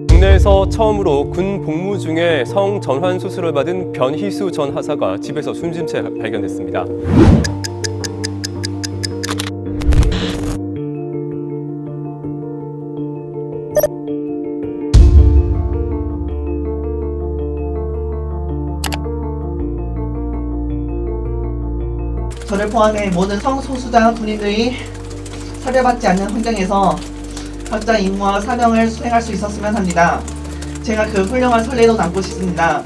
국내에서 처음으로 군 복무 중에 성전환 수술을 받은 변희수 전 하사가 집에서 숨진 채 발견됐습니다. 저를 포함해 모든 성소수자 군인들이 살해받지 않는 환경에서 각자 임무와 사명을 수행할 수 있었으면 합니다. 제가 그 훌륭한 선례도 남고 싶습니다.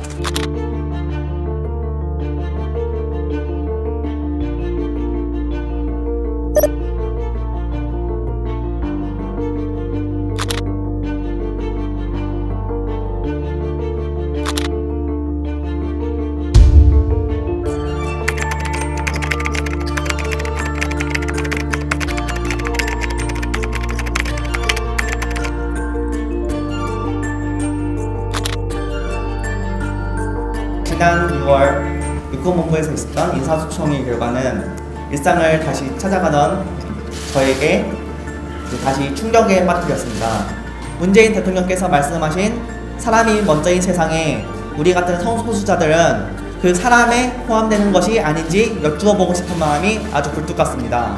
지난 6월 육군본부에서 있었던 인사소총의 결과는 일상을 다시 찾아가던 저에게 다시 충격에 빠뜨렸습니다. 문재인 대통령께서 말씀하신 사람이 먼저인 세상에 우리 같은 성소수자들은 그 사람에 포함되는 것이 아닌지 여쭈어보고 싶은 마음이 아주 굴뚝 같습니다.